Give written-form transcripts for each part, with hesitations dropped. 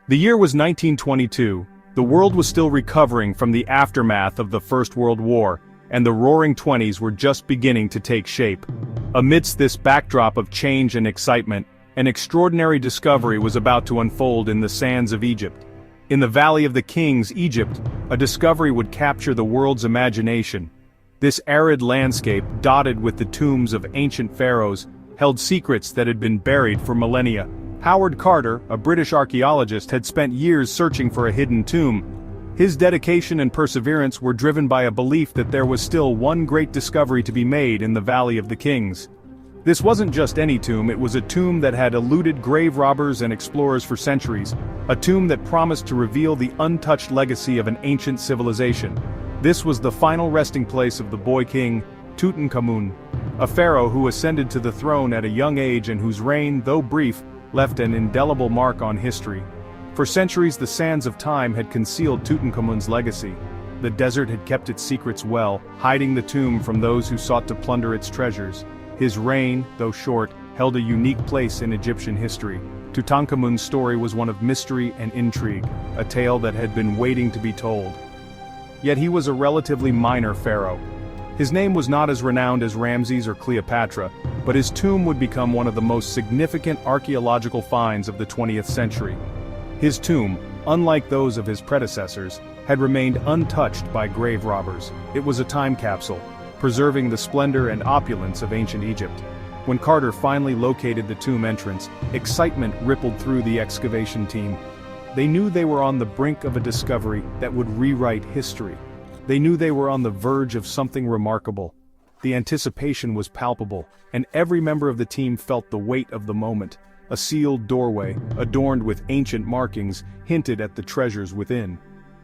The year was 1922. The world was still recovering from the aftermath of the First World War, and the Roaring Twenties were just beginning to take shape. Amidst this backdrop of change and excitement, an extraordinary discovery was about to unfold in the sands of Egypt. In the Valley of the Kings, Egypt, a discovery would capture the world's imagination. This arid landscape, dotted with the tombs of ancient pharaohs, held secrets that had been buried for millennia. Howard Carter, a British archaeologist, had spent years searching for a hidden tomb. His dedication and perseverance were driven by a belief that there was still one great discovery to be made in the Valley of the Kings. This wasn't just any tomb, it was a tomb that had eluded grave robbers and explorers for centuries, a tomb that promised to reveal the untouched legacy of an ancient civilization. This was the final resting place of the boy king, Tutankhamun, a pharaoh who ascended to the throne at a young age and whose reign, though brief, left an indelible mark on history. For centuries the sands of time had concealed Tutankhamun's legacy. The desert had kept its secrets well, hiding the tomb from those who sought to plunder its treasures. His reign, though short, held a unique place in Egyptian history. Tutankhamun's story was one of mystery and intrigue, a tale that had been waiting to be told. Yet he was a relatively minor pharaoh. His name was not as renowned as Ramses or Cleopatra, but his tomb would become one of the most significant archaeological finds of the 20th century. His tomb, unlike those of his predecessors, had remained untouched by grave robbers. It was a time capsule, preserving the splendor and opulence of ancient Egypt. When Carter finally located the tomb entrance, excitement rippled through the excavation team. They knew they were on the brink of a discovery that would rewrite history. They knew they were on the verge of something remarkable. The anticipation was palpable, and every member of the team felt the weight of the moment. A sealed doorway, adorned with ancient markings, hinted at the treasures within.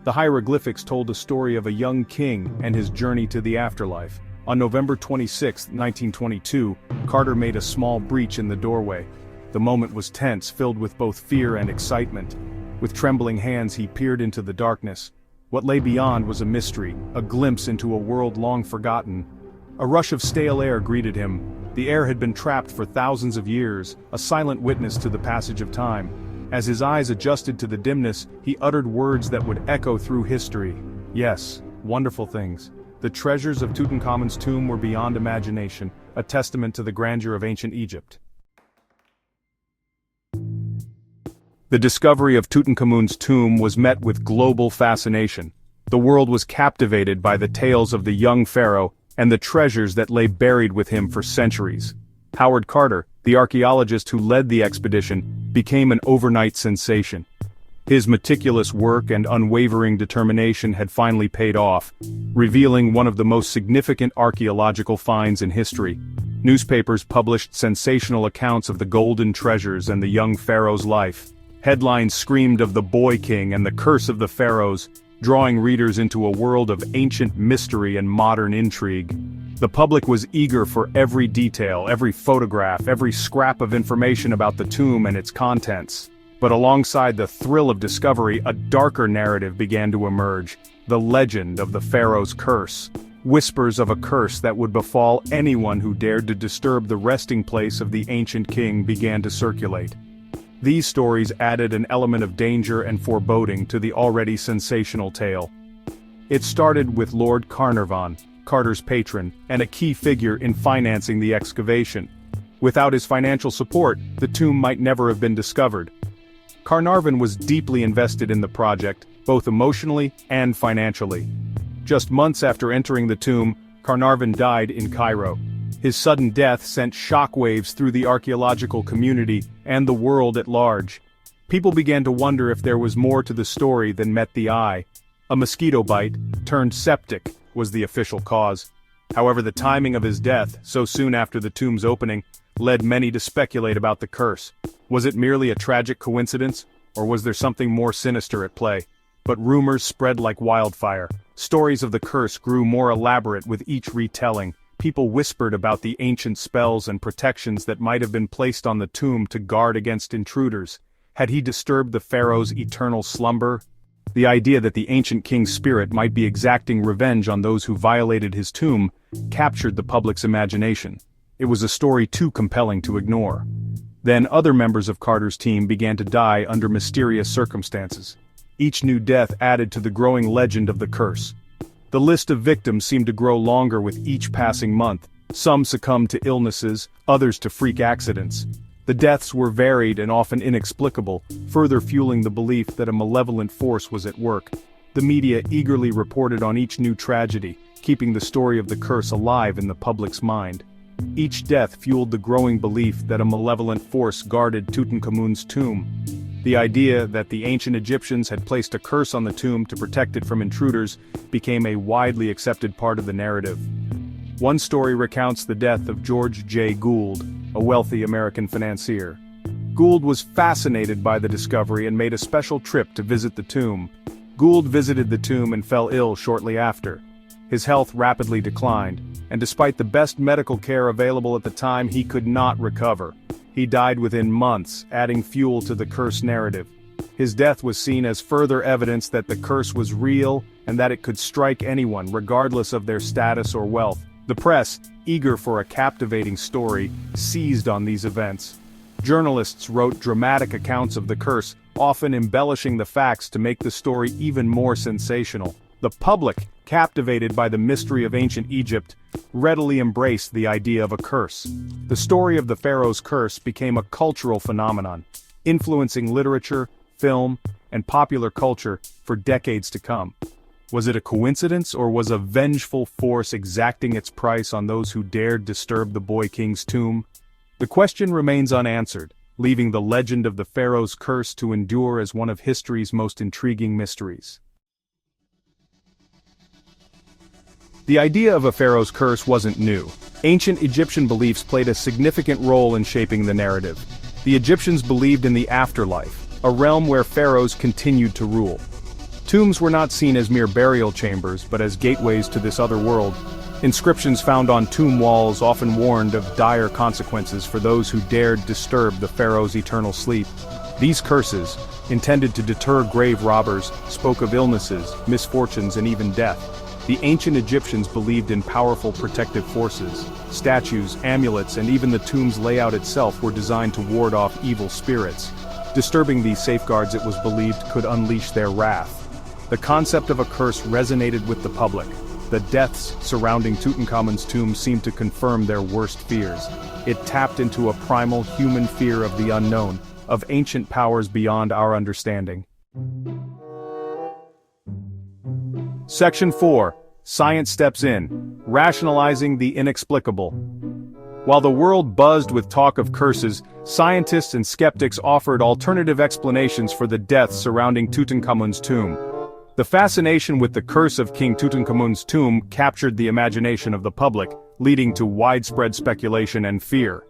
The hieroglyphics told a story of a young king and his journey to the afterlife. On November 26, 1922, Carter made a small breach in the doorway. The moment was tense, filled with both fear and excitement. With trembling hands he peered into the darkness. What lay beyond was a mystery, a glimpse into a world long forgotten. A rush of stale air greeted him. The air had been trapped for thousands of years, a silent witness to the passage of time. As his eyes adjusted to the dimness, he uttered words that would echo through history. Yes, wonderful things. The treasures of Tutankhamun's tomb were beyond imagination, a testament to the grandeur of ancient Egypt. The discovery of Tutankhamun's tomb was met with global fascination. The world was captivated by the tales of the young pharaoh and the treasures that lay buried with him for centuries. Howard Carter, the archaeologist who led the expedition, became an overnight sensation. His meticulous work and unwavering determination had finally paid off, revealing one of the most significant archaeological finds in history. Newspapers published sensational accounts of the golden treasures and the young pharaoh's life. Headlines screamed of the boy king and the curse of the pharaohs, drawing readers into a world of ancient mystery and modern intrigue. The public was eager for every detail, every photograph, every scrap of information about the tomb and its contents. But alongside the thrill of discovery, a darker narrative began to emerge, the legend of the pharaoh's curse. Whispers of a curse that would befall anyone who dared to disturb the resting place of the ancient king began to circulate. These stories added an element of danger and foreboding to the already sensational tale. It started with Lord Carnarvon, Carter's patron, and a key figure in financing the excavation. Without his financial support, the tomb might never have been discovered. Carnarvon was deeply invested in the project, both emotionally and financially. Just months after entering the tomb, Carnarvon died in Cairo. His sudden death sent shockwaves through the archaeological community and the world at large. People began to wonder if there was more to the story than met the eye. A mosquito bite, turned septic, was the official cause. However, the timing of his death, so soon after the tomb's opening, led many to speculate about the curse. Was it merely a tragic coincidence, or was there something more sinister at play? But rumors spread like wildfire. Stories of the curse grew more elaborate with each retelling. People whispered about the ancient spells and protections that might have been placed on the tomb to guard against intruders. Had he disturbed the pharaoh's eternal slumber? The idea that the ancient king's spirit might be exacting revenge on those who violated his tomb captured the public's imagination. It was a story too compelling to ignore. Then other members of Carter's team began to die under mysterious circumstances. Each new death added to the growing legend of the curse. The list of victims seemed to grow longer with each passing month. Some succumbed to illnesses, others to freak accidents. The deaths were varied and often inexplicable, further fueling the belief that a malevolent force was at work. The media eagerly reported on each new tragedy, keeping the story of the curse alive in the public's mind. Each death fueled the growing belief that a malevolent force guarded Tutankhamun's tomb. The idea that the ancient Egyptians had placed a curse on the tomb to protect it from intruders became a widely accepted part of the narrative. One story recounts the death of George J. Gould, a wealthy American financier. Gould was fascinated by the discovery and made a special trip to visit the tomb. Gould visited the tomb and fell ill shortly after. His health rapidly declined, and despite the best medical care available at the time, he could not recover. He died within months, adding fuel to the curse narrative. His death was seen as further evidence that the curse was real and that it could strike anyone, regardless of their status or wealth. The press, eager for a captivating story, seized on these events. Journalists wrote dramatic accounts of the curse, often embellishing the facts to make the story even more sensational. The public, captivated by the mystery of ancient Egypt, readily embraced the idea of a curse. The story of the Pharaohs' curse became a cultural phenomenon, influencing literature, film, and popular culture for decades to come. Was it a coincidence, or was a vengeful force exacting its price on those who dared disturb the boy king's tomb? The question remains unanswered, leaving the legend of the Pharaohs' curse to endure as one of history's most intriguing mysteries. The idea of a pharaoh's curse wasn't new. Ancient Egyptian beliefs played a significant role in shaping the narrative. The Egyptians believed in the afterlife, a realm where pharaohs continued to rule. Tombs were not seen as mere burial chambers, but as gateways to this other world. Inscriptions found on tomb walls often warned of dire consequences for those who dared disturb the pharaoh's eternal sleep. These curses, intended to deter grave robbers, spoke of illnesses, misfortunes, and even death. The ancient Egyptians believed in powerful protective forces. Statues, amulets, and even the tomb's layout itself were designed to ward off evil spirits. Disturbing these safeguards, it was believed, could unleash their wrath. The concept of a curse resonated with the public. The deaths surrounding Tutankhamun's tomb seemed to confirm their worst fears. It tapped into a primal human fear of the unknown, of ancient powers beyond our understanding. Section 4. Science steps in, rationalizing the inexplicable. While the world buzzed with talk of curses, scientists and skeptics offered alternative explanations for the deaths surrounding Tutankhamun's tomb. The fascination with the curse of King Tutankhamun's tomb captured the imagination of the public, leading to widespread speculation and fear.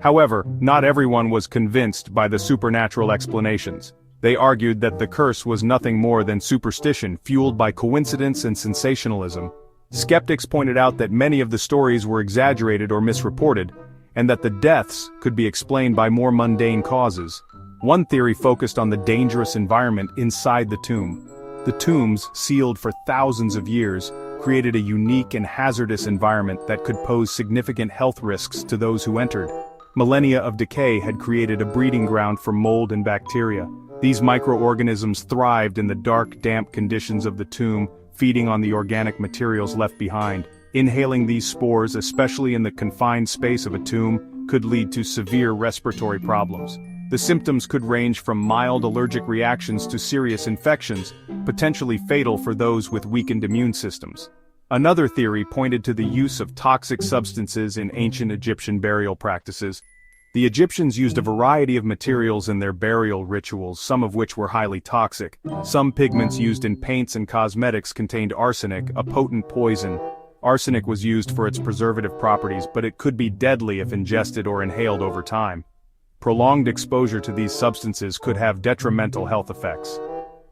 However, not everyone was convinced by the supernatural explanations. They argued that the curse was nothing more than superstition fueled by coincidence and sensationalism. Skeptics pointed out that many of the stories were exaggerated or misreported, and that the deaths could be explained by more mundane causes. One theory focused on the dangerous environment inside the tomb. The tombs, sealed for thousands of years, created a unique and hazardous environment that could pose significant health risks to those who entered. Millennia of decay had created a breeding ground for mold and bacteria. These microorganisms thrived in the dark, damp conditions of the tomb, feeding on the organic materials left behind. Inhaling these spores, especially in the confined space of a tomb, could lead to severe respiratory problems. The symptoms could range from mild allergic reactions to serious infections, potentially fatal for those with weakened immune systems. Another theory pointed to the use of toxic substances in ancient Egyptian burial practices. The Egyptians used a variety of materials in their burial rituals, some of which were highly toxic. Some pigments used in paints and cosmetics contained arsenic, a potent poison. Arsenic was used for its preservative properties, but it could be deadly if ingested or inhaled over time. Prolonged exposure to these substances could have detrimental health effects.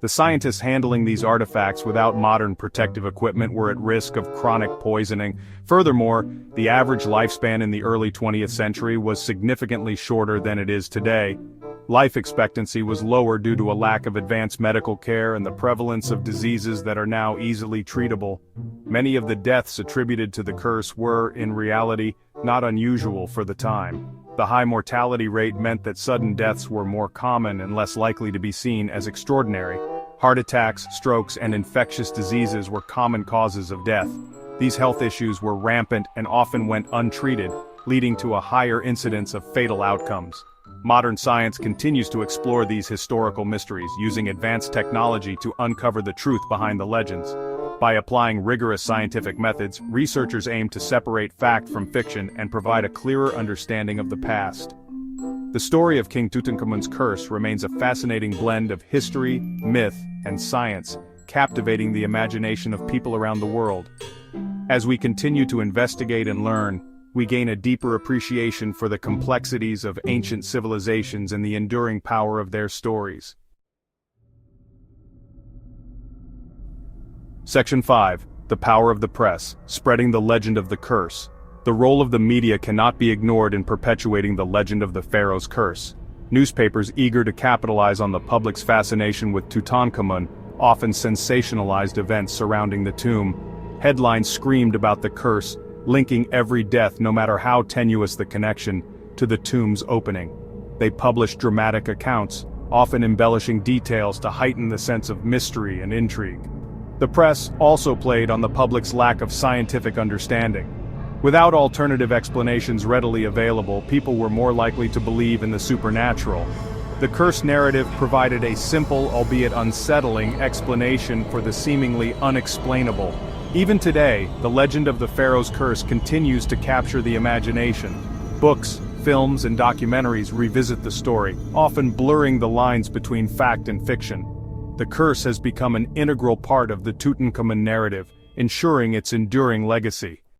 The scientists handling these artifacts without modern protective equipment were at risk of chronic poisoning. Furthermore, the average lifespan in the early 20th century was significantly shorter than it is today. Life expectancy was lower due to a lack of advanced medical care and the prevalence of diseases that are now easily treatable. Many of the deaths attributed to the curse were, in reality, not unusual for the time. The high mortality rate meant that sudden deaths were more common and less likely to be seen as extraordinary. Heart attacks, strokes, and infectious diseases were common causes of death. These health issues were rampant and often went untreated, leading to a higher incidence of fatal outcomes. Modern science continues to explore these historical mysteries, using advanced technology to uncover the truth behind the legends. By applying rigorous scientific methods, researchers aim to separate fact from fiction and provide a clearer understanding of the past. The story of King Tutankhamun's curse remains a fascinating blend of history, myth, and science, captivating the imagination of people around the world. As we continue to investigate and learn, we gain a deeper appreciation for the complexities of ancient civilizations and the enduring power of their stories. Section 5. The Power of the Press, Spreading the Legend of the Curse. The role of the media cannot be ignored in perpetuating the legend of the Pharaoh's curse. Newspapers eager to capitalize on the public's fascination with Tutankhamun often sensationalized events surrounding the tomb. Headlines screamed about the curse, linking every death, no matter how tenuous the connection, to the tomb's opening. They published dramatic accounts, often embellishing details to heighten the sense of mystery and intrigue. The press also played on the public's lack of scientific understanding. Without alternative explanations readily available, people were more likely to believe in the supernatural. The curse narrative provided a simple, albeit unsettling, explanation for the seemingly unexplainable. Even today, the legend of the Pharaoh's curse continues to capture the imagination. Books, films, and documentaries revisit the story, often blurring the lines between fact and fiction. The curse has become an integral part of the Tutankhamun narrative, ensuring its enduring legacy.